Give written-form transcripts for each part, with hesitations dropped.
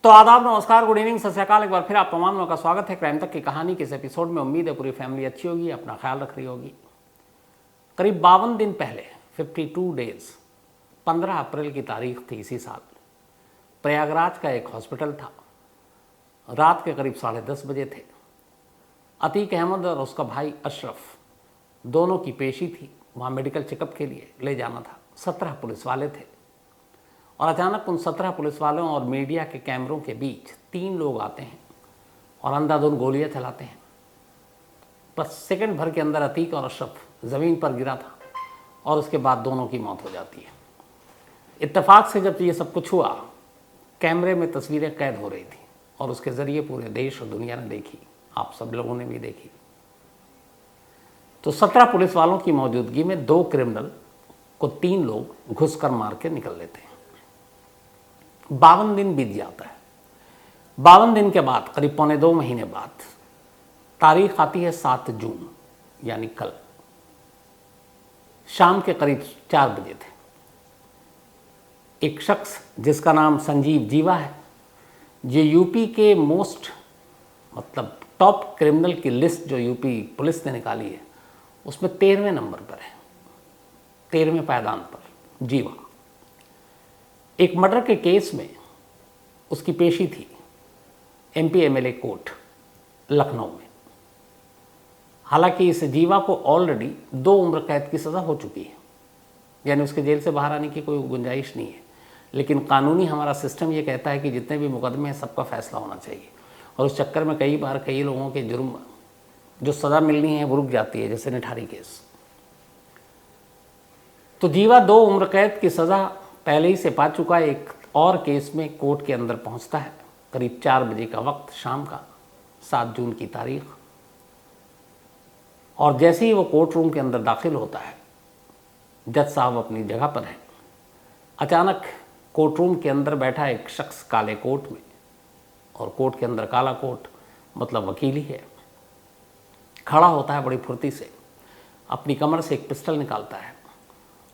तो आदाब, नमस्कार, गुड इवनिंग, सत श्री अकाल। एक बार फिर आप तमाम लोगों का स्वागत है क्राइम तक की कहानी के इस एपिसोड में। उम्मीद है पूरी फैमिली अच्छी होगी, अपना ख्याल रख रही होगी। करीब 52 दिन पहले 52 डेज 15 अप्रैल की तारीख थी इसी साल। प्रयागराज का एक हॉस्पिटल था। रात के करीब 10:30 बजे थे। अतीक अहमद और उसका भाई अशरफ दोनों की पेशी थी। वहाँ मेडिकल चेकअप के लिए ले जाना था। 17 पुलिस वाले थे और अचानक उन 17 पुलिस वालों और मीडिया के कैमरों के बीच 3 लोग आते हैं और अंधाधुंध गोलियां चलाते हैं। बस सेकंड भर के अंदर अतीक और अशरफ ज़मीन पर गिरा था और उसके बाद दोनों की मौत हो जाती है। इत्तेफाक से जब ये सब कुछ हुआ, कैमरे में तस्वीरें कैद हो रही थी और उसके ज़रिए पूरे देश और दुनिया ने देखी, आप सब लोगों ने भी देखी। तो 17 पुलिस वालों की मौजूदगी में 2 क्रिमिनल को 3 लोग घुसकर मार के निकल लेते हैं। 52 दिन बीत जाता है। 52 दिन के बाद करीब पौने 2 महीने बाद तारीख आती है 7 जून, यानी कल। शाम के करीब 4 बजे थे। एक शख्स जिसका नाम संजीव जीवा है, जो यूपी के टॉप क्रिमिनल की लिस्ट जो यूपी पुलिस ने निकाली है, उसमें 13वें नंबर पर है, 13वें पायदान पर जीवा। एक मर्डर के केस में उसकी पेशी थी एमपी एमएलए कोर्ट लखनऊ में। हालांकि इस जीवा को ऑलरेडी 2 उम्र कैद की सज़ा हो चुकी है, यानी उसके जेल से बाहर आने की कोई गुंजाइश नहीं है। लेकिन कानूनी हमारा सिस्टम ये कहता है कि जितने भी मुकदमे हैं सबका फैसला होना चाहिए, और उस चक्कर में कई बार कई लोगों के जुर्म जो सज़ा मिलनी है वो रुक जाती है, जैसे निठारी केस। तो जीवा 2 उम्र कैद की सज़ा पहले ही से पा चुका है। एक और केस में कोर्ट के अंदर पहुंचता है। करीब 4 बजे का वक्त, शाम का, 7 जून की तारीख। और जैसे ही वो कोर्ट रूम के अंदर दाखिल होता है, जज साहब अपनी जगह पर हैं। अचानक कोर्ट रूम के अंदर बैठा एक शख्स काले कोट में, और कोर्ट के अंदर काला कोट मतलब वकील ही है, खड़ा होता है बड़ी फुर्ती से, अपनी कमर से एक पिस्टल निकालता है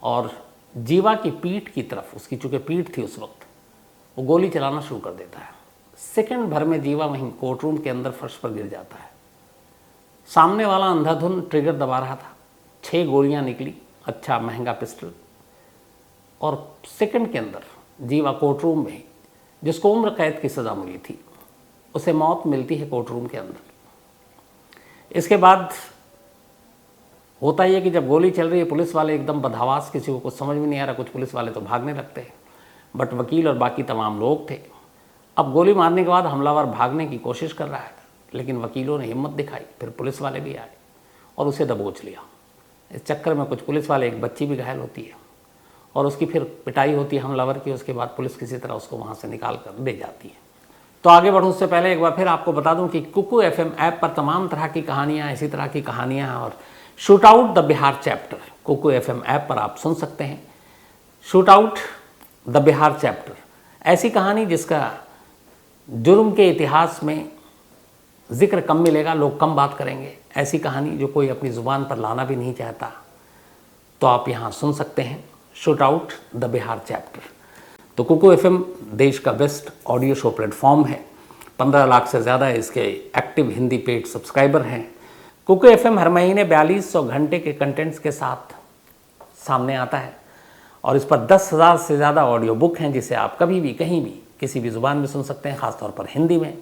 और जीवा की पीठ की तरफ, उसकी चूँकि पीठ थी उस वक्त, वो गोली चलाना शुरू कर देता है। सेकंड भर में जीवा वहीं कोर्ट रूम के अंदर फर्श पर गिर जाता है। सामने वाला अंधाधुंध ट्रिगर दबा रहा था। 6 गोलियां निकली, अच्छा महंगा पिस्टल, और सेकंड के अंदर जीवा कोर्ट रूम में, जिसको उम्र कैद की सज़ा मिली थी, उसे मौत मिलती है कोर्ट रूम के अंदर। इसके बाद होता ही है कि जब गोली चल रही है, पुलिस वाले एकदम बदहवास, किसी को कुछ समझ में नहीं आ रहा। कुछ पुलिस वाले तो भागने लगते हैं, बट वकील और बाकी तमाम लोग थे। अब गोली मारने के बाद हमलावर भागने की कोशिश कर रहा है, लेकिन वकीलों ने हिम्मत दिखाई। फिर पुलिस वाले भी आए और उसे दबोच लिया। इस चक्कर में कुछ पुलिस वाले, एक बच्ची भी घायल होती है और उसकी फिर पिटाई होती है हमलावर की। उसके बाद पुलिस किसी तरह उसको वहाँ से निकाल कर ले जाती है। तो आगे बढ़ूँ उससे पहले एक बार फिर आपको बता दूँ कि कुकू एफएम ऐप पर तमाम तरह की कहानियाँ, इसी तरह की कहानियाँ और shoot out the Bihar chapter Kuku FM app पर आप सुन सकते हैं। Shoot out the Bihar chapter, ऐसी कहानी जिसका जुर्म के इतिहास में जिक्र कम मिलेगा, लोग कम बात करेंगे। ऐसी कहानी जो कोई अपनी ज़ुबान पर लाना भी नहीं चाहता, तो आप यहाँ सुन सकते हैं। Shoot out the Bihar chapter. तो कुकू एफएम देश का बेस्ट ऑडियो शो प्लेटफॉर्म है। 15 लाख से ज़्यादा इसके एक्टिव हिंदी पेड सब्सक्राइबर हैं। कुकू एफएम हर महीने 4200 घंटे के कंटेंट्स के साथ सामने आता है, और इस पर 10,000 से ज़्यादा ऑडियो बुक हैं, जिसे आप कभी भी, कहीं भी, किसी भी ज़ुबान में सुन सकते हैं, ख़ासतौर पर हिंदी में।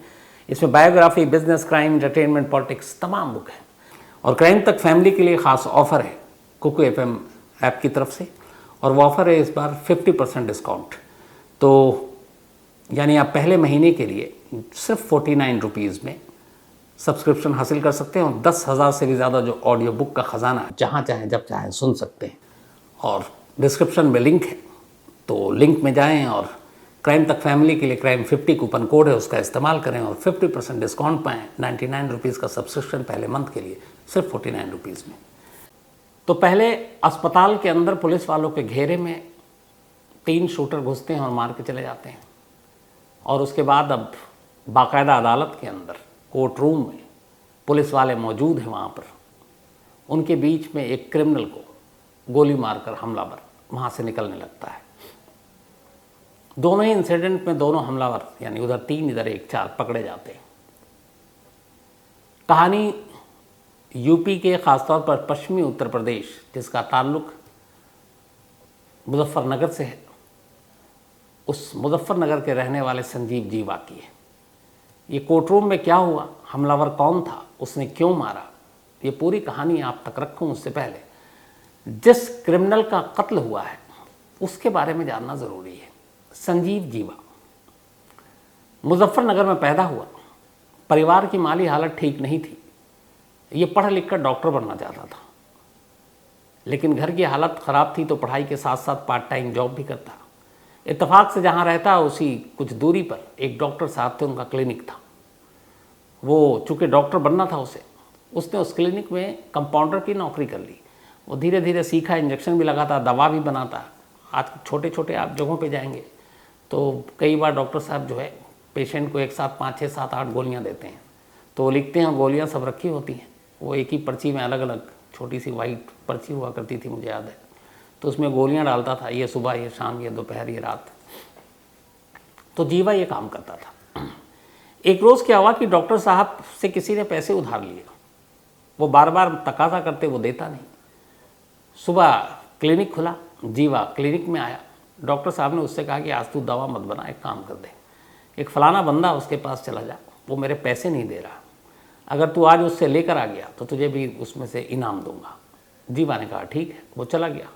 इसमें biography, business, crime, entertainment, politics, तमाम बुक हैं। और क्राइम तक फैमिली के लिए ख़ास ऑफ़र है कुकू एफएम ऐप की तरफ से, और वो ऑफ़र है इस बार 50% डिस्काउंट। तो यानी आप पहले महीने के लिए सिर्फ 49 रुपीज़ में सब्सक्रिप्शन हासिल कर सकते हैं, और 10,000 से भी ज़्यादा जो ऑडियो बुक का ख़जाना जहाँ चाहें जब चाहें सुन सकते हैं। और डिस्क्रिप्शन में लिंक है, तो लिंक में जाएं और क्राइम तक फैमिली के लिए क्राइम 50 कूपन कोड है, उसका इस्तेमाल करें और 50% डिस्काउंट पाएँ। 99 रुपीज़ का सब्सक्रिप्शन पहले मंथ के लिए, सिर्फ 49 रुपीज़ में। तो पहले अस्पताल के अंदर पुलिस वालों के घेरे में 3 शूटर घुसते हैं और मार के चले जाते हैं। और उसके बाद अब बाकायदा अदालत के अंदर, कोर्ट रूम में पुलिस वाले मौजूद हैं वहाँ पर। उनके बीच में एक क्रिमिनल को गोली मारकर हमलावर वहाँ से निकलने लगता है। दोनों ही इंसिडेंट में दोनों हमलावर यानी उधर 3 इधर 1 4 पकड़े जाते हैं। कहानी यूपी के ख़ासतौर पर पश्चिमी उत्तर प्रदेश जिसका ताल्लुक़ मुजफ्फरनगर से है, उस मुजफ्फरनगर के रहने वाले संजीव जीवा की है। ये कोर्ट रूम में क्या हुआ, हमलावर कौन था, उसने क्यों मारा, ये पूरी कहानी आप तक रखूं उससे पहले जिस क्रिमिनल का कत्ल हुआ है उसके बारे में जानना ज़रूरी है। संजीव जीवा मुजफ्फरनगर में पैदा हुआ, परिवार की माली हालत ठीक नहीं थी, ये पढ़ लिख कर डॉक्टर बनना चाहता था, लेकिन घर की हालत ख़राब थी तो पढ़ाई के साथ साथ पार्ट टाइम जॉब भी करता। इत्तेफाक से जहाँ रहता उसी कुछ दूरी पर एक डॉक्टर साहब थे, उनका क्लिनिक था। वो चूँकि डॉक्टर बनना था उसने उस क्लिनिक में कंपाउंडर की नौकरी कर ली। वो धीरे धीरे सीखा, इंजेक्शन भी लगाता, दवा भी बनाता। आज छोटे छोटे आप जगहों पे जाएंगे तो कई बार डॉक्टर साहब जो है पेशेंट को एक साथ 5 6 7 8 गोलियाँ देते हैं, तो वो लिखते हैं, गोलियाँ सब रखी होती हैं, वो एक ही पर्ची में अलग अलग छोटी सी वाइट पर्ची हुआ करती थी, मुझे याद है, तो उसमें गोलियां डालता था, ये सुबह, ये शाम, ये दोपहर, ये रात। तो जीवा ये काम करता था। एक रोज़ क्या हुआ कि डॉक्टर साहब से किसी ने पैसे उधार लिए, वो बार बार तकाजा करते, वो देता नहीं। सुबह क्लिनिक खुला, जीवा क्लिनिक में आया, डॉक्टर साहब ने उससे कहा कि आज तू दवा मत बना, एक काम कर दे, एक फ़लाना बंदा उसके पास चला जा, वो मेरे पैसे नहीं दे रहा, अगर तू आज उससे लेकर आ गया तो तुझे भी उसमें से इनाम दूंगा। जीवा ने कहा ठीक है, वो चला गया।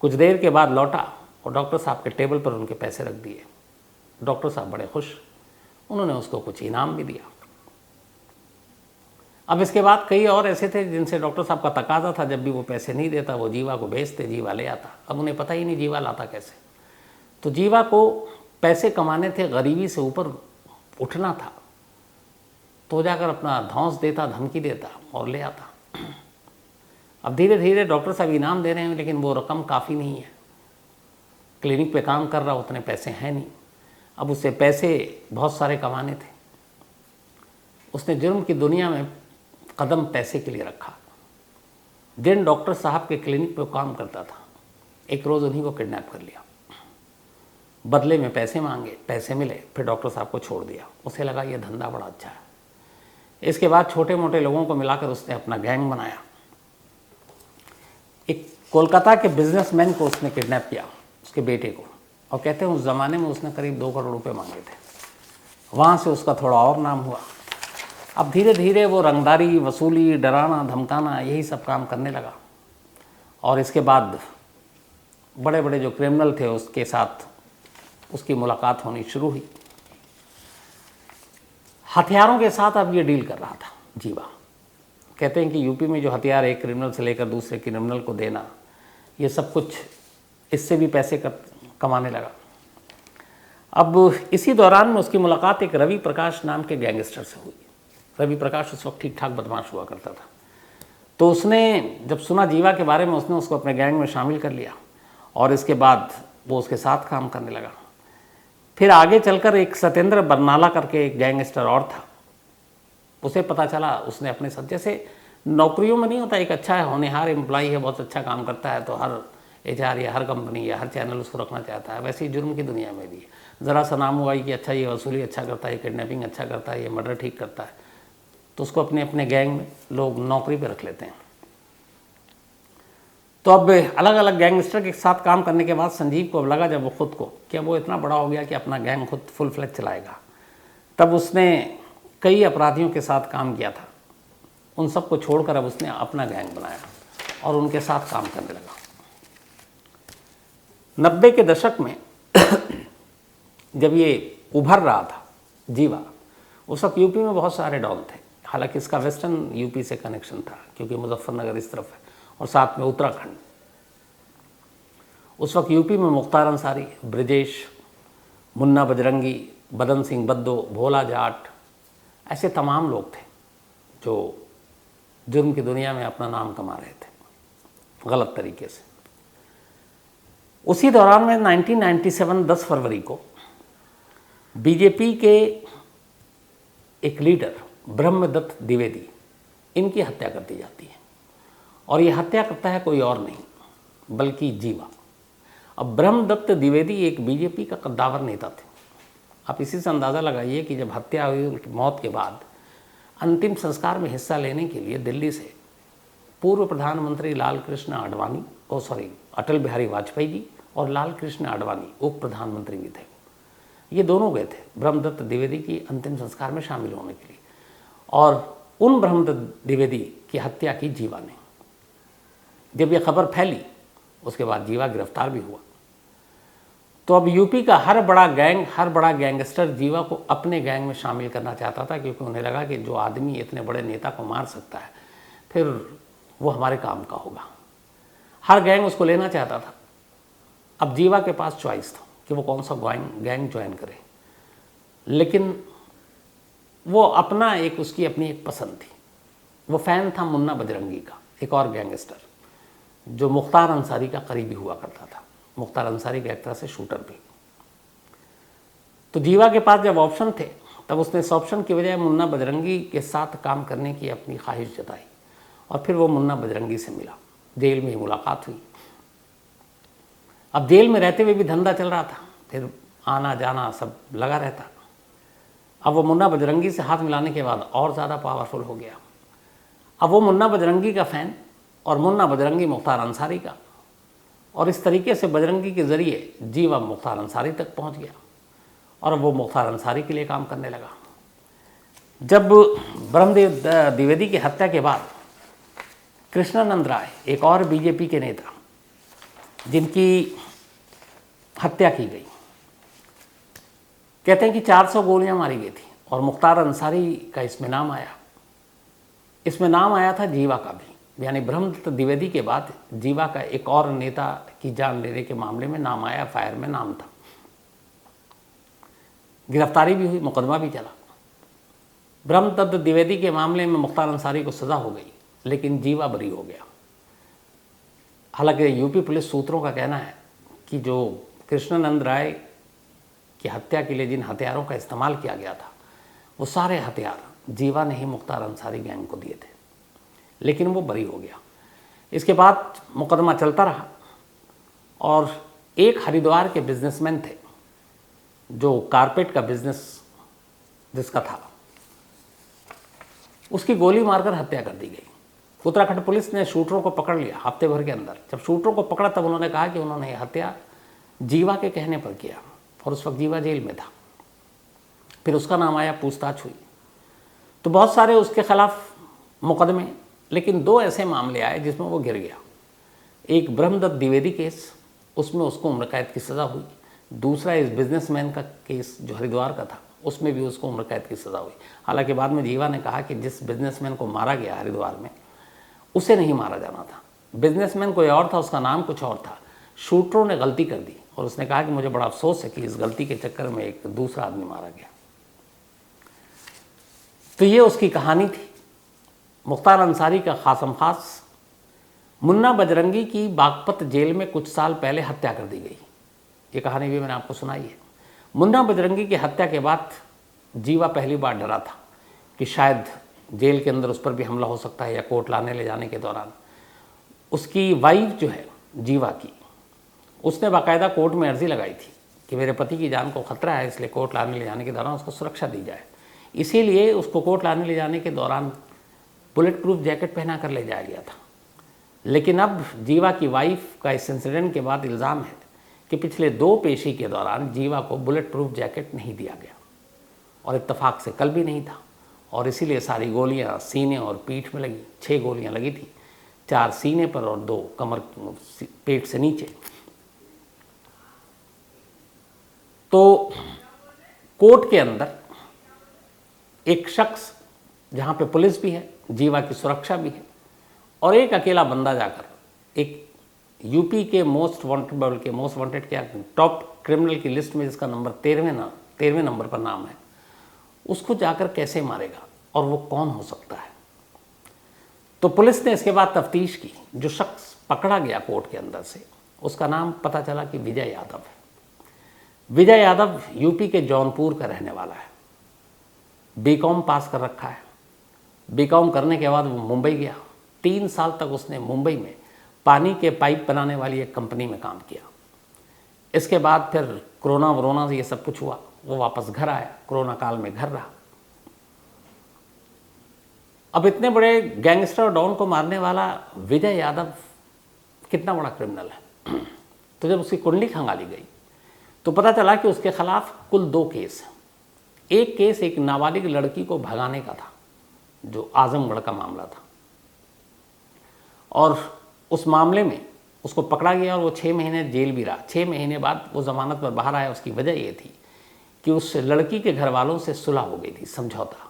कुछ देर के बाद लौटा और डॉक्टर साहब के टेबल पर उनके पैसे रख दिए। डॉक्टर साहब बड़े खुश, उन्होंने उसको कुछ इनाम भी दिया। अब इसके बाद कई और ऐसे थे जिनसे डॉक्टर साहब का तकाजा था, जब भी वो पैसे नहीं देता वो जीवा को बेचते, जीवा ले आता। अब उन्हें पता ही नहीं जीवा लाता कैसे। तो जीवा को पैसे कमाने थे, गरीबी से ऊपर उठना था, तो जाकर अपना धौंस देता, धमकी देता और ले आता। अब धीरे धीरे डॉक्टर साहब इनाम दे रहे हैं, लेकिन वो रकम काफ़ी नहीं है। क्लिनिक पे काम कर रहा, उतने पैसे हैं नहीं। अब उससे पैसे बहुत सारे कमाने थे। उसने जुर्म की दुनिया में कदम पैसे के लिए रखा। जिन डॉक्टर साहब के क्लिनिक पे काम करता था, एक रोज़ उन्हीं को किडनैप कर लिया, बदले में पैसे मांगे, पैसे मिले, फिर डॉक्टर साहब को छोड़ दिया। उसे लगा ये धंधा बड़ा अच्छा है। इसके बाद छोटे मोटे लोगों को मिलाकर उसने अपना गैंग बनाया। एक कोलकाता के बिजनेसमैन को उसने किडनैप किया, उसके बेटे को, और कहते हैं उस ज़माने में उसने करीब 2 करोड़ रुपए मांगे थे। वहाँ से उसका थोड़ा और नाम हुआ। अब धीरे धीरे वो रंगदारी, वसूली, डराना, धमकाना, यही सब काम करने लगा। और इसके बाद बड़े बड़े जो क्रिमिनल थे उसके साथ उसकी मुलाकात होनी शुरू हुई। हथियारों के साथ अब ये डील कर रहा था जीवा। कहते हैं कि यूपी में जो हथियार एक क्रिमिनल से लेकर दूसरे क्रिमिनल को देना, ये सब कुछ इससे भी पैसे कमाने लगा। अब इसी दौरान में उसकी मुलाकात एक रवि प्रकाश नाम के गैंगस्टर से हुई। रवि प्रकाश उस वक्त ठीक ठाक बदमाश हुआ करता था। तो उसने जब सुना जीवा के बारे में, उसने उसको अपने गैंग में शामिल कर लिया और इसके बाद वो उसके साथ काम करने लगा। फिर आगे चलकर एक सत्येंद्र बरनाला करके एक गैंगस्टर और था, उसे पता चला, उसने अपने साथ, जैसे नौकरियों में नहीं होता एक अच्छा है, होनहार एम्प्लॉय है, बहुत अच्छा काम करता है, तो हर HR या हर कंपनी या हर चैनल उसको रखना चाहता है, वैसे ही जुर्म की दुनिया में भी ज़रा सा नाम हुआ कि अच्छा ये वसूली अच्छा करता है, किडनैपिंग अच्छा करता है, ये मर्डर ठीक करता है, तो उसको अपने अपने गैंग में लोग नौकरी पे रख लेते हैं। तो अब अलग अलग गैंगस्टर के साथ काम करने के बाद संजीव को अब लगा, जब वो खुद को कि अब वो इतना बड़ा हो गया कि अपना गैंग खुद फुल फ्लैग चलाएगा, तब उसने कई अपराधियों के साथ काम किया था, उन सबको छोड़कर अब उसने अपना गैंग बनाया और उनके साथ काम करने लगा। 90 के दशक में जब ये उभर रहा था जीवा, उस वक्त यूपी में बहुत सारे डॉन थे। हालांकि इसका वेस्टर्न यूपी से कनेक्शन था क्योंकि मुजफ्फरनगर इस तरफ है और साथ में उत्तराखंड। उस वक्त यूपी में मुख्तार अंसारी, ब्रिजेश, मुन्ना बजरंगी, बदन सिंह बद्दो, भोला जाट, ऐसे तमाम लोग थे जो जुर्म की दुनिया में अपना नाम कमा रहे थे गलत तरीके से। उसी दौरान में 1997 10 फरवरी को बीजेपी के एक लीडर ब्रह्मदत्त द्विवेदी, इनकी हत्या कर दी जाती है और ये हत्या करता है कोई और नहीं बल्कि जीवा। अब ब्रह्मदत्त द्विवेदी एक बीजेपी का कद्दावर नेता थे। आप इसी से अंदाज़ा लगाइए कि जब हत्या हुई, उनकी मौत के बाद अंतिम संस्कार में हिस्सा लेने के लिए दिल्ली से पूर्व प्रधानमंत्री अटल बिहारी वाजपेयी जी और लाल कृष्ण आडवाणी उप प्रधानमंत्री भी थे। ये दोनों गए थे ब्रह्मदत्त द्विवेदी की अंतिम संस्कार में शामिल होने के लिए, और उन ब्रह्मदत्त द्विवेदी की हत्या की जीवा ने। जब ये खबर फैली उसके बाद जीवा गिरफ्तार भी हुआ। तो अब यूपी का हर बड़ा गैंगस्टर जीवा को अपने गैंग में शामिल करना चाहता था, क्योंकि उन्हें लगा कि जो आदमी इतने बड़े नेता को मार सकता है फिर वो हमारे काम का होगा। हर गैंग उसको लेना चाहता था। अब जीवा के पास चॉइस था कि वो कौन सा गैंग ज्वाइन करे, लेकिन वो उसकी अपनी एक पसंद थी। वो फ़ैन था मुन्ना बजरंगी का, एक और गैंगस्टर जो मुख्तार अंसारी का करीबी हुआ करता था। मुख्तार अंसारी का एक तरह से शूटर भी। तो जीवा के पास जब ऑप्शन थे तब उसने इस ऑप्शन की बजाय मुन्ना बजरंगी के साथ काम करने की अपनी ख्वाहिश जताई, और फिर वो मुन्ना बजरंगी से मिला। जेल में ही मुलाकात हुई। अब जेल में रहते हुए भी धंधा चल रहा था, फिर आना जाना सब लगा रहता। अब वो मुन्ना बजरंगी से हाथ मिलाने के बाद और ज़्यादा पावरफुल हो गया। अब वो मुन्ना बजरंगी का फ़ैन और मुन्ना बजरंगी मुख्तार अंसारी का, और इस तरीके से बजरंगी के ज़रिए जीवा मुख्तार अंसारी तक पहुंच गया, और अब वो मुख्तार अंसारी के लिए काम करने लगा। जब ब्रह्मदेव द्विवेदी की हत्या के बाद कृष्णानंद राय, एक और बीजेपी के नेता जिनकी हत्या की गई, कहते हैं कि 400 गोलियां मारी गई थी, और मुख्तार अंसारी का इसमें नाम आया। इसमें नाम आया था जीवा का भी, यानी ब्रह्मदत्त द्विवेदी के बाद जीवा का एक और नेता की जान लेने के मामले में नाम आया, फायर में नाम था। गिरफ्तारी भी हुई, मुकदमा भी चला। ब्रह्मदत्त द्विवेदी के मामले में मुख्तार अंसारी को सज़ा हो गई, लेकिन जीवा बरी हो गया। हालांकि यूपी पुलिस सूत्रों का कहना है कि जो कृष्णानंद राय की हत्या के लिए जिन हथियारों का इस्तेमाल किया गया था, वो सारे हथियार जीवा ने ही मुख्तार अंसारी गैंग को दिए थे, लेकिन वो बरी हो गया। इसके बाद मुकदमा चलता रहा, और एक हरिद्वार के बिजनेसमैन थे जो कारपेट का बिजनेस जिसका था, उसकी गोली मारकर हत्या कर दी गई। उत्तराखंड पुलिस ने शूटरों को पकड़ लिया हफ्ते भर के अंदर। जब शूटरों को पकड़ा तब उन्होंने कहा कि उन्होंने ये हत्या जीवा के कहने पर किया, और उस वक्त जीवा जेल में था। फिर उसका नाम आया, पूछताछ हुई, तो बहुत सारे उसके खिलाफ मुकदमे, लेकिन 2 ऐसे मामले आए जिसमें वो गिर गया। एक ब्रह्मदत्त द्विवेदी केस, उसमें उसको उम्र कैद की सज़ा हुई। दूसरा इस बिजनेसमैन का केस जो हरिद्वार का था, उसमें भी उसको उम्र कैद की सज़ा हुई। हालांकि बाद में जीवा ने कहा कि जिस बिजनेसमैन को मारा गया हरिद्वार में, उसे नहीं मारा जाना था। बिजनेसमैन कोई और था, उसका नाम कुछ और था। शूटरों ने गलती कर दी, और उसने कहा कि मुझे बड़ा अफसोस है कि इस गलती के चक्कर में एक दूसरा आदमी मारा गया। तो ये उसकी कहानी थी। मुख्तार अंसारी का खासम खास। मुन्ना बजरंगी की बागपत जेल में कुछ साल पहले हत्या कर दी गई। ये कहानी भी मैंने आपको सुनाई है। मुन्ना बजरंगी की हत्या के बाद जीवा पहली बार डरा था कि शायद जेल के अंदर उस पर भी हमला हो सकता है, या कोर्ट लाने ले जाने के दौरान। उसकी वाइफ जो है जीवा की, उसने बाकायदा कोर्ट में अर्जी लगाई थी कि मेरे पति की जान को खतरा है, इसलिए कोर्ट लाने ले जाने के दौरान उसको सुरक्षा दी जाए। इसीलिए उसको कोर्ट लाने ले जाने के दौरान बुलेट प्रूफ जैकेट पहना कर ले जाया गया था। लेकिन अब जीवा की वाइफ का इस इंसिडेंट के बाद इल्ज़ाम है कि पिछले 2 पेशी के दौरान जीवा को बुलेट प्रूफ जैकेट नहीं दिया गया, और इत्तेफाक से कल भी नहीं था, और इसीलिए सारी गोलियां सीने और पीठ में लगी। 6 गोलियां लगी थी, 4 सीने पर और 2 कमर पेट से नीचे। तो कोर्ट के अंदर एक शख्स, जहाँ पे पुलिस भी है, जीवा की सुरक्षा भी है, और एक अकेला बंदा जाकर एक यूपी के मोस्ट वांटेड क्या टॉप क्रिमिनल की लिस्ट में जिसका नंबर 13वें नंबर पर नाम है, उसको जाकर कैसे मारेगा, और वो कौन हो सकता है। तो पुलिस ने इसके बाद तफ्तीश की। जो शख्स पकड़ा गया कोर्ट के अंदर से, उसका नाम पता चला कि विजय यादव है। विजय यादव यूपी के जौनपुर का रहने वाला है। बीकॉम पास कर रखा है। बीकॉम करने के बाद वो मुंबई गया। 3 साल तक उसने मुंबई में पानी के पाइप बनाने वाली एक कंपनी में काम किया। इसके बाद फिर कोरोना वरोना से ये सब कुछ हुआ, वो वापस घर आया, कोरोना काल में घर रहा। अब इतने बड़े गैंगस्टर और डॉन को मारने वाला विजय यादव कितना बड़ा क्रिमिनल है। तो जब उसकी कुंडली खंगाली गई तो पता चला कि उसके खिलाफ कुल 2 केस हैं। एक केस एक नाबालिग लड़की को भगाने का था, जो आजमगढ़ का मामला था, और उस मामले में उसको पकड़ा गया और वो 6 महीने जेल भी रहा। 6 महीने बाद वो ज़मानत पर बाहर आया। उसकी वजह ये थी कि उस लड़की के घर वालों से सुलह हो गई थी, समझौता,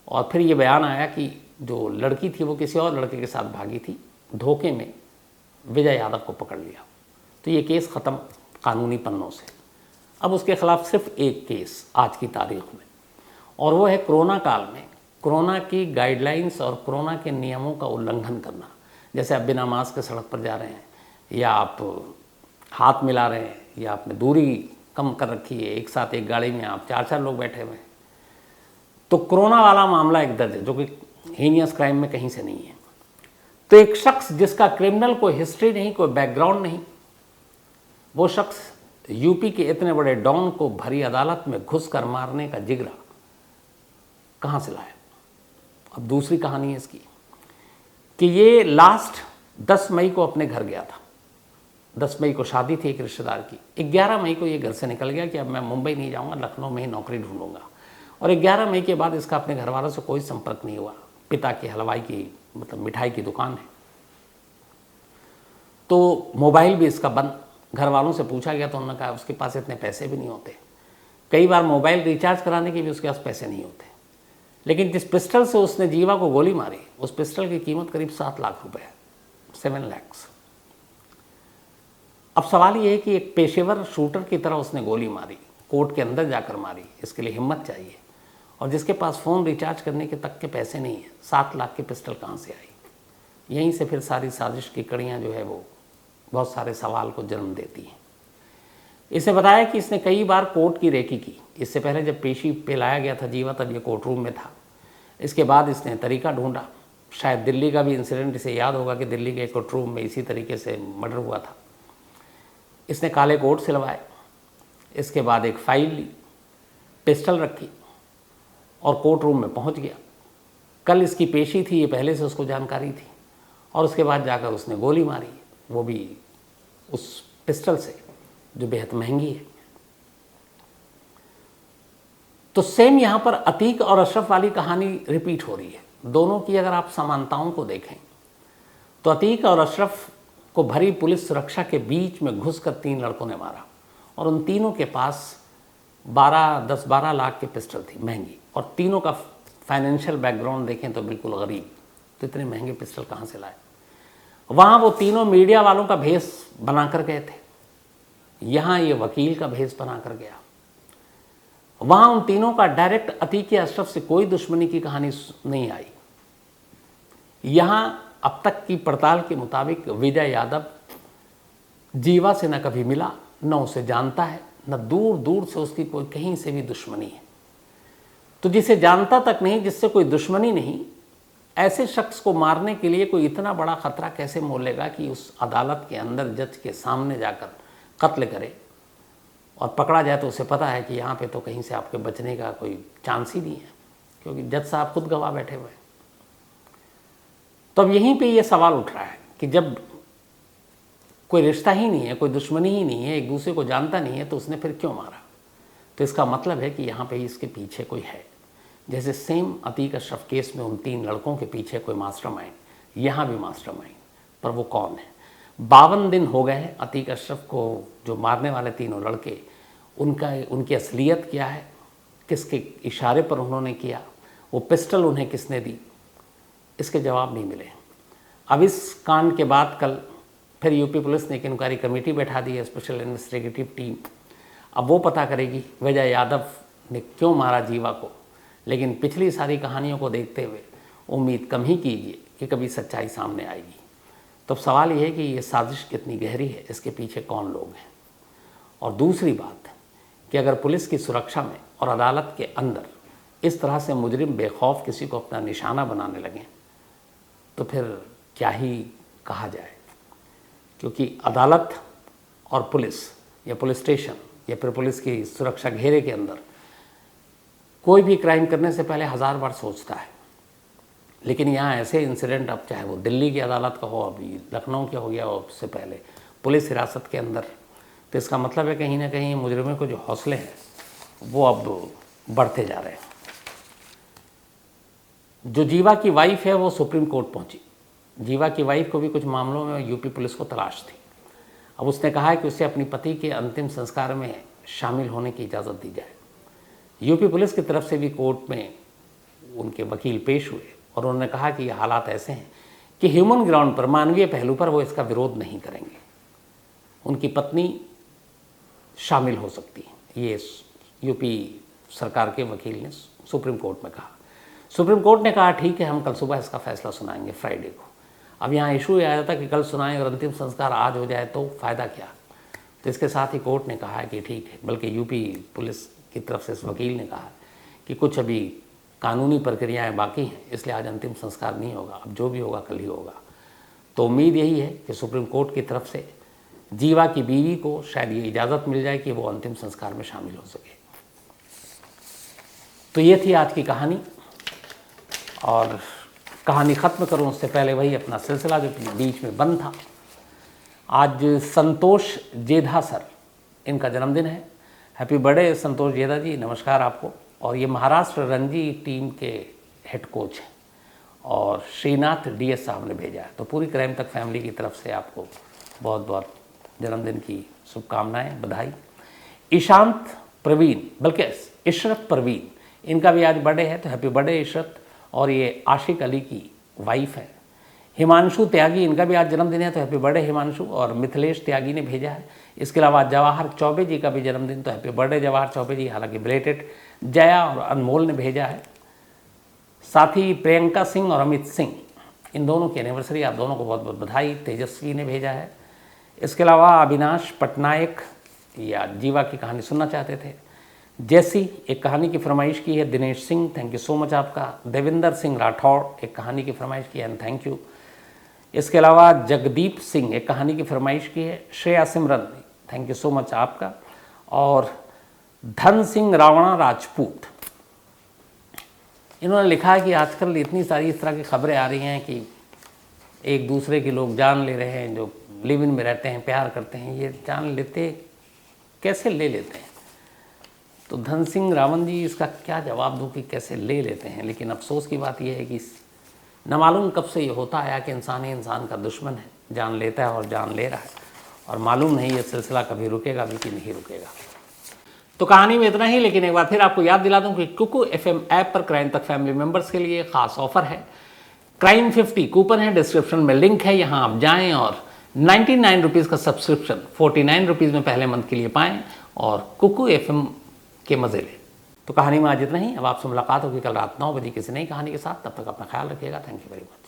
और फिर ये बयान आया कि जो लड़की थी वो किसी और लड़के के साथ भागी थी, धोखे में विजय यादव को पकड़ लिया। तो ये केस ख़त्म कानूनी पन्नों से। अब उसके खिलाफ सिर्फ एक केस आज की तारीख में, और वो है कोरोना काल में कोरोना की गाइडलाइंस और कोरोना के नियमों का उल्लंघन करना। जैसे आप बिना मास्क के सड़क पर जा रहे हैं, या आप हाथ मिला रहे हैं, या आपने दूरी कम कर रखी है, एक साथ एक गाड़ी में आप 4-4 लोग बैठे हुए हैं, तो कोरोना वाला मामला एक दर्ज है, जो कि हीनियस क्राइम में कहीं से नहीं है। तो एक शख्स जिसका क्रिमिनल कोई हिस्ट्री नहीं, कोई बैकग्राउंड नहीं, वो शख्स यूपी के इतने बड़े डॉन को भरी अदालत में घुसकर मारने का जिगरा कहाँ से लाया। अब दूसरी कहानी है इसकी कि ये लास्ट 10 मई को अपने घर गया था। 10 मई को शादी थी एक रिश्तेदार की। 11 मई को ये घर से निकल गया कि अब मैं मुंबई नहीं जाऊंगा, लखनऊ में ही नौकरी ढूंढूंगा। और 11 मई के बाद इसका अपने घर वालों से कोई संपर्क नहीं हुआ। पिता की हलवाई की मतलब मिठाई की दुकान है, तो मोबाइल भी इसका बंद। घर वालों से पूछा गया तो उन्होंने कहा उसके पास इतने पैसे भी नहीं होते। कई बार मोबाइल रिचार्ज कराने के भी उसके पास पैसे नहीं होते। लेकिन जिस पिस्टल से उसने जीवा को गोली मारी, उस पिस्टल की कीमत करीब 7 लाख रुपए है, 7 लाख। अब सवाल ये है कि एक पेशेवर शूटर की तरह उसने गोली मारी, कोर्ट के अंदर जाकर मारी, इसके लिए हिम्मत चाहिए। और जिसके पास फ़ोन रिचार्ज करने के तक के पैसे नहीं है, 7 लाख की पिस्टल कहाँ से आई। यहीं से फिर सारी साजिश की कड़ियाँ जो है वो बहुत सारे सवाल को जन्म देती हैं। इसे बताया कि इसने कई बार कोर्ट की रेकी की। इससे पहले जब पेशी पे लाया गया था जीवा, तब ये कोर्ट रूम में था। इसके बाद इसने तरीका ढूंढा। शायद दिल्ली का भी इंसिडेंट इसे याद होगा कि दिल्ली के कोर्ट रूम में इसी तरीके से मर्डर हुआ था। इसने काले कोट सिलवाए, इसके बाद एक फाइल ली, पिस्टल रखी और कोर्ट रूम में पहुंच गया। कल इसकी पेशी थी, ये पहले से उसको जानकारी थी, और उसके बाद जाकर उसने गोली मारी, वो भी उस पिस्टल से जो बेहद महंगी है। तो सेम यहाँ पर अतीक और अशरफ वाली कहानी रिपीट हो रही है। दोनों की अगर आप समानताओं को देखें तो अतीक और अशरफ को भरी पुलिस सुरक्षा के बीच में घुसकर 3 लड़कों ने मारा, और उन तीनों के पास 10-12 लाख की पिस्टल थी महंगी, और तीनों का फाइनेंशियल बैकग्राउंड देखें तो बिल्कुल गरीब। तो इतने महंगे पिस्टल कहाँ से लाए। वहाँ वो तीनों मीडिया वालों का भेष बनाकर गए थे, यहाँ ये वकील का भेष बनाकर गया। वहाँ उन तीनों का डायरेक्ट अतीक अशरफ से कोई दुश्मनी की कहानी नहीं आई। यहाँ अब तक की पड़ताल के मुताबिक विजय यादव जीवा से न कभी मिला, न उसे जानता है, न दूर दूर से उसकी कोई कहीं से भी दुश्मनी है। तो जिसे जानता तक नहीं, जिससे कोई दुश्मनी नहीं, ऐसे शख्स को मारने के लिए कोई इतना बड़ा खतरा कैसे मोल लेगा कि उस अदालत के अंदर जज के सामने जाकर कत्ल करे, और पकड़ा जाए तो उसे पता है कि यहाँ पे तो कहीं से आपके बचने का कोई चांस ही नहीं है, क्योंकि जज साहब खुद गवाह बैठे हुए हैं। तो अब यहीं पे ये सवाल उठ रहा है कि जब कोई रिश्ता ही नहीं है, कोई दुश्मनी ही नहीं है, एक दूसरे को जानता नहीं है, तो उसने फिर क्यों मारा। तो इसका मतलब है कि यहाँ पे इसके पीछे कोई है। जैसे सेम अतीक अशरफ केस में उन 3 लड़कों के पीछे कोई मास्टरमाइंड, यहाँ भी मास्टरमाइंड, पर वो कौन है। 52 दिन हो गए हैं अतीक अशरफ को जो मारने वाले तीनों लड़के, उनकी असलियत क्या है, किसके इशारे पर उन्होंने किया, वो पिस्टल उन्हें किसने दी, इसके जवाब नहीं मिले। अब इस कांड के बाद कल फिर यूपी पुलिस ने एक इंक्वायरी कमेटी बैठा दी है, स्पेशल इन्वेस्टिगेटिव टीम। अब वो पता करेगी विजय यादव ने क्यों मारा जीवा को। लेकिन पिछली सारी कहानियों को देखते हुए उम्मीद कम ही कीजिए कि कभी सच्चाई सामने आएगी। तो सवाल ये है कि ये साजिश कितनी गहरी है, इसके पीछे कौन लोग हैं। और दूसरी बात कि अगर पुलिस की सुरक्षा में और अदालत के अंदर इस तरह से मुजरिम बेखौफ किसी को अपना निशाना बनाने लगें, तो फिर क्या ही कहा जाए। क्योंकि अदालत और पुलिस या पुलिस स्टेशन या फिर पुलिस की सुरक्षा घेरे के अंदर कोई भी क्राइम करने से पहले 1000 बार सोचता है। लेकिन यहाँ ऐसे इंसिडेंट, अब चाहे वो दिल्ली की अदालत का हो, अभी लखनऊ का हो गया हो, उससे पहले पुलिस हिरासत के अंदर, तो इसका मतलब है कहीं ना कहीं मुजरिमों के जो हौसले हैं वो अब बढ़ते जा रहे हैं। जो जीवा की वाइफ है वो सुप्रीम कोर्ट पहुंची। जीवा की वाइफ को भी कुछ मामलों में यूपी पुलिस को तलाश थी। अब उसने कहा है कि उसे अपनी पति के अंतिम संस्कार में शामिल होने की इजाज़त दी जाए। यूपी पुलिस की तरफ से भी कोर्ट में उनके वकील पेश हुए और उन्होंने कहा कि ये हालात ऐसे हैं कि ह्यूमन ग्राउंड पर, मानवीय पहलू पर वो इसका विरोध नहीं करेंगे। उनकी पत्नी शामिल हो सकती है, ये यूपी सरकार के वकील ने सुप्रीम कोर्ट में कहा। सुप्रीम कोर्ट ने कहा ठीक है, हम कल सुबह इसका फैसला सुनाएंगे, फ्राइडे को। अब यहाँ इशू ये आया था कि कल सुनाएं और अंतिम संस्कार आज हो जाए तो फ़ायदा क्या। तो इसके साथ ही कोर्ट ने कहा है कि ठीक है, बल्कि यूपी पुलिस की तरफ से इस वकील ने कहा कि कुछ अभी कानूनी प्रक्रियाएं बाकी हैं, इसलिए आज अंतिम संस्कार नहीं होगा, अब जो भी होगा कल ही होगा। तो उम्मीद यही है कि सुप्रीम कोर्ट की तरफ से जीवा की बीवी को शायद ये इजाज़त मिल जाए कि वो अंतिम संस्कार में शामिल हो सके। तो ये थी आज की कहानी, और कहानी ख़त्म करूं उससे पहले वही अपना सिलसिला जो बीच में बंद था। आज संतोष जेधा सर, इनका जन्मदिन है। हैप्पी बर्थडे संतोष जेधा जी, नमस्कार आपको। और ये महाराष्ट्र रणजी टीम के हेड कोच हैं और श्रीनाथ DS साहब ने भेजा है। तो पूरी क्राइम तक फैमिली की तरफ से आपको बहुत बहुत जन्मदिन की शुभकामनाएं, बधाई। ईशांत प्रवीण, बल्कि इशरत प्रवीण, इनका भी आज बर्थडे है, तो हैप्पी बर्थडे इशरत। और ये आशिक अली की वाइफ है। हिमांशु त्यागी, इनका भी आज जन्मदिन है, तो हैप्पी बर्थडे हिमांशु। और मिथिलेश त्यागी ने भेजा है। इसके अलावा जवाहर चौबे जी का भी जन्मदिन, तो हैप्पी बर्थडे जवाहर चौबे जी, हालांकि बिलेटेड। जया और अनमोल ने भेजा है। साथ ही प्रियंका सिंह और अमित सिंह, इन दोनों की एनिवर्सरी, आप दोनों को बहुत बहुत बधाई। तेजस्वी ने भेजा है। इसके अलावा अविनाश पटनायक या जीवा की कहानी सुनना चाहते थे। जैसी एक कहानी की फरमाइश की है। Dinesh Singh, thank you so much आपका। देविंदर सिंह राठौड़ एक कहानी की फरमाइश की है, एंड थैंक यू। इसके अलावा जगदीप सिंह एक कहानी की फरमाइश की है। श्रेया सिमरन, थैंक यू सो मच आपका। और धन सिंह रावणा राजपूत, इन्होंने लिखा है कि आजकल इतनी सारी इस तरह की खबरें आ रही हैं कि एक दूसरे के लोग जान ले रहे हैं, जो लिव इन में रहते हैं, प्यार करते हैं, ये जान लेते कैसे ले लेते हैं। तो धन सिंह रावण जी, इसका क्या जवाब दूँ कि कैसे ले लेते हैं। लेकिन अफसोस की बात यह है कि न मालूम कब से ये होता आया कि इंसान ही इंसान का दुश्मन है, जान लेता है और जान ले रहा है, और मालूम नहीं ये सिलसिला कभी रुकेगा भी कि नहीं रुकेगा। तो कहानी में इतना ही, लेकिन एक बार फिर आपको याद दिला दूं कि कुकू FM ऐप पर क्राइम तक फैमिली मेंबर्स के लिए खास ऑफर है। क्राइम 50 कूपन है, डिस्क्रिप्शन में लिंक है, यहाँ आप जाएं और 99 रुपीज़ का सब्सक्रिप्शन 49 रुपीज़ में पहले मंथ के लिए पाएँ और कुकू FM के मज़े लें। तो कहानी में आज इतना ही। अब आपसे मुलाकात होगी कल रात 9 बजे किसी नई कहानी के साथ। तब तक अपना ख्याल रखिएगा। Thank you very much.